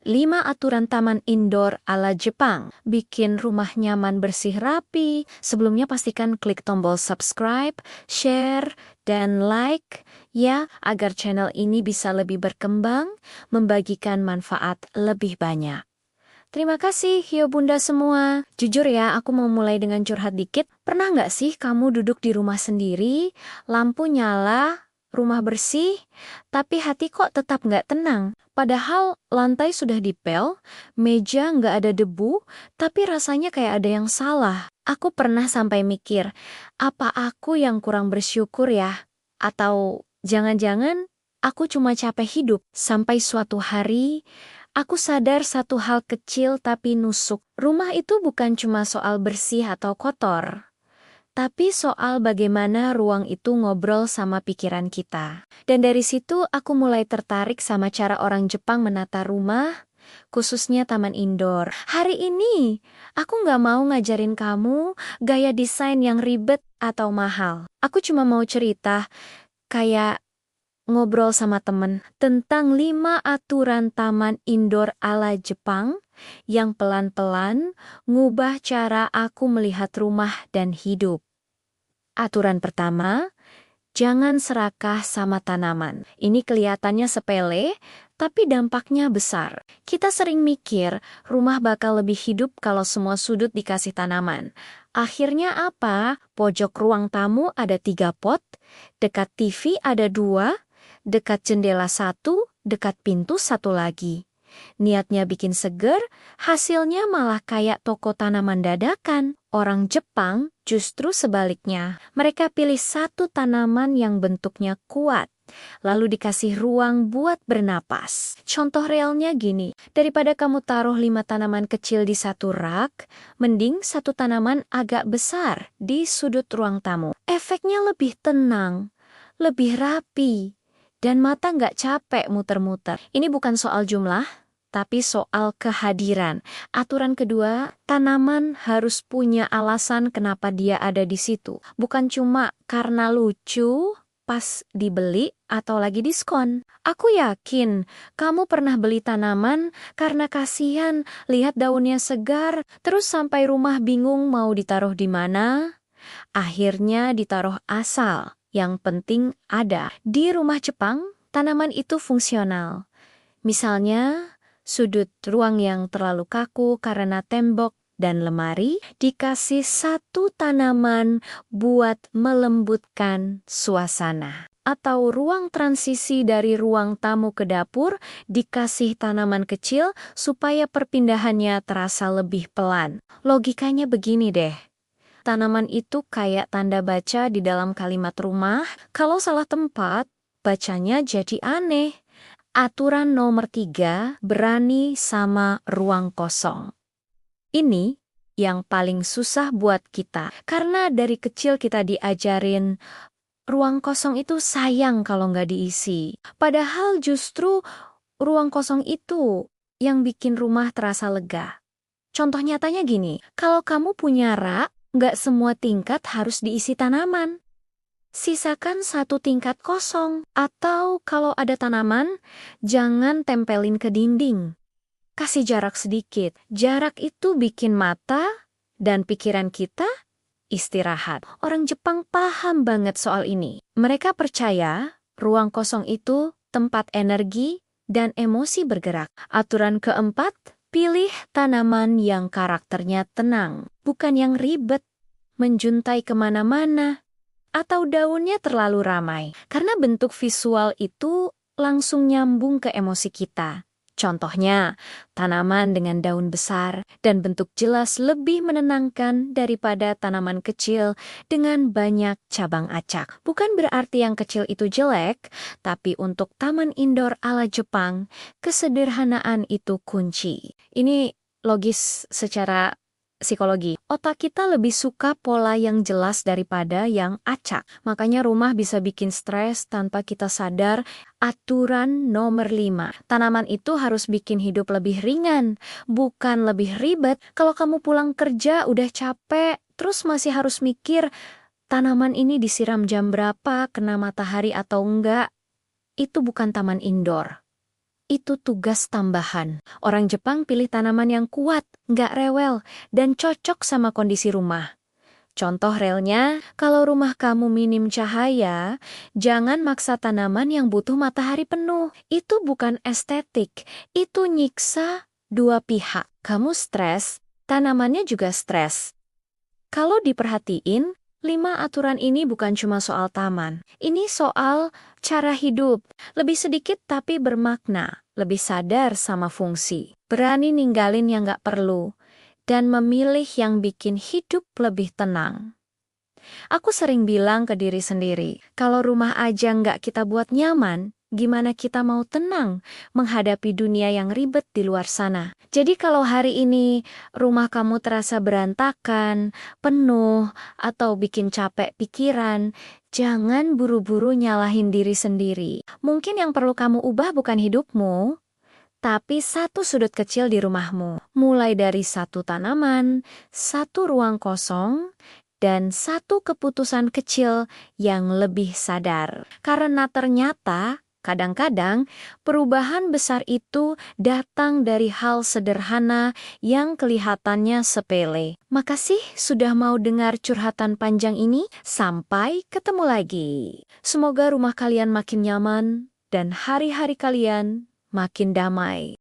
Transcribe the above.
5 aturan taman indoor ala Jepang. Bikin rumah nyaman bersih rapi. Sebelumnya pastikan klik tombol subscribe, share, dan like ya, agar channel ini bisa lebih berkembang, membagikan manfaat lebih banyak. Terima kasih, Hio Bunda semua. Jujur ya, aku mau mulai dengan curhat dikit. Pernah nggak sih kamu duduk di rumah sendiri, lampu nyala, rumah bersih, tapi hati kok tetap nggak tenang? Padahal lantai sudah dipel, meja nggak ada debu, tapi rasanya kayak ada yang salah. Aku pernah sampai mikir, apa aku yang kurang bersyukur ya? Atau jangan-jangan aku cuma capek hidup? Sampai suatu hari, aku sadar satu hal kecil tapi nusuk. Rumah itu bukan cuma soal bersih atau kotor, tapi soal bagaimana ruang itu ngobrol sama pikiran kita. Dan dari situ aku mulai tertarik sama cara orang Jepang menata rumah, khususnya taman indoor. Hari ini, aku nggak mau ngajarin kamu gaya desain yang ribet atau mahal. Aku cuma mau cerita, kayak ngobrol sama temen tentang 5 aturan taman indoor ala Jepang yang pelan-pelan ngubah cara aku melihat rumah dan hidup. Aturan pertama, jangan serakah sama tanaman. Ini kelihatannya sepele, tapi dampaknya besar. Kita sering mikir rumah bakal lebih hidup kalau semua sudut dikasih tanaman. Akhirnya apa? Pojok ruang tamu ada 3 pot, dekat TV ada 2, dekat jendela 1, dekat pintu 1 lagi. Niatnya bikin seger, hasilnya malah kayak toko tanaman dadakan. Orang Jepang justru sebaliknya. Mereka pilih satu tanaman yang bentuknya kuat, lalu dikasih ruang buat bernapas. Contoh realnya gini, daripada kamu taruh 5 tanaman kecil di satu rak, mending satu tanaman agak besar di sudut ruang tamu. Efeknya lebih tenang, lebih rapi, dan mata nggak capek muter-muter. Ini bukan soal jumlah, tapi soal kehadiran. Aturan kedua, tanaman harus punya alasan kenapa dia ada di situ. Bukan cuma karena lucu pas dibeli atau lagi diskon. Aku yakin kamu pernah beli tanaman karena kasihan lihat daunnya segar, terus sampai rumah bingung mau ditaruh di mana. Akhirnya ditaruh asal. Yang penting ada. Di rumah Jepang, tanaman itu fungsional. Misalnya, sudut ruang yang terlalu kaku karena tembok dan lemari dikasih satu tanaman buat melembutkan suasana. Atau ruang transisi dari ruang tamu ke dapur dikasih tanaman kecil supaya perpindahannya terasa lebih pelan. Logikanya begini deh. Tanaman itu kayak tanda baca di dalam kalimat rumah. Kalau salah tempat, bacanya jadi aneh. Aturan nomor 3, berani sama ruang kosong. Ini yang paling susah buat kita. Karena dari kecil kita diajarin, ruang kosong itu sayang kalau nggak diisi. Padahal justru ruang kosong itu yang bikin rumah terasa lega. Contoh nyatanya gini, kalau kamu punya rak, nggak semua tingkat harus diisi tanaman. Sisakan satu tingkat kosong, atau kalau ada tanaman, jangan tempelin ke dinding. Kasih jarak sedikit. Jarak itu bikin mata dan pikiran kita istirahat. Orang Jepang paham banget soal ini. Mereka percaya ruang kosong itu tempat energi dan emosi bergerak. Aturan keempat, pilih tanaman yang karakternya tenang, bukan yang ribet, menjuntai kemana-mana, atau daunnya terlalu ramai. Karena bentuk visual itu langsung nyambung ke emosi kita. Contohnya, tanaman dengan daun besar dan bentuk jelas lebih menenangkan daripada tanaman kecil dengan banyak cabang acak. Bukan berarti yang kecil itu jelek, tapi untuk taman indoor ala Jepang, kesederhanaan itu kunci. Ini logis secara psikologi. Otak kita lebih suka pola yang jelas daripada yang acak. Makanya rumah bisa bikin stres tanpa kita sadar. Aturan nomor 5. Tanaman itu harus bikin hidup lebih ringan, bukan lebih ribet. Kalau kamu pulang kerja udah capek, terus masih harus mikir, tanaman ini disiram jam berapa, kena matahari atau enggak, itu bukan taman indoor. Itu tugas tambahan. Orang Jepang pilih tanaman yang kuat, nggak rewel, dan cocok sama kondisi rumah. Contoh realnya, kalau rumah kamu minim cahaya, jangan maksa tanaman yang butuh matahari penuh. Itu bukan estetik, itu nyiksa dua pihak. Kamu stres, tanamannya juga stres. Kalau diperhatiin, 5 aturan ini bukan cuma soal taman. Ini soal cara hidup. Lebih sedikit tapi bermakna. Lebih sadar sama fungsi. Berani ninggalin yang nggak perlu. Dan memilih yang bikin hidup lebih tenang. Aku sering bilang ke diri sendiri, kalau rumah aja nggak kita buat nyaman, gimana kita mau tenang menghadapi dunia yang ribet di luar sana. Jadi kalau hari ini rumah kamu terasa berantakan, penuh, atau bikin capek pikiran, jangan buru-buru nyalahin diri sendiri. Mungkin yang perlu kamu ubah bukan hidupmu, tapi satu sudut kecil di rumahmu. Mulai dari satu tanaman, satu ruang kosong, dan satu keputusan kecil yang lebih sadar. Karena ternyata, kadang-kadang perubahan besar itu datang dari hal sederhana yang kelihatannya sepele. Makasih sudah mau dengar curhatan panjang ini. Sampai ketemu lagi. Semoga rumah kalian makin nyaman dan hari-hari kalian makin damai.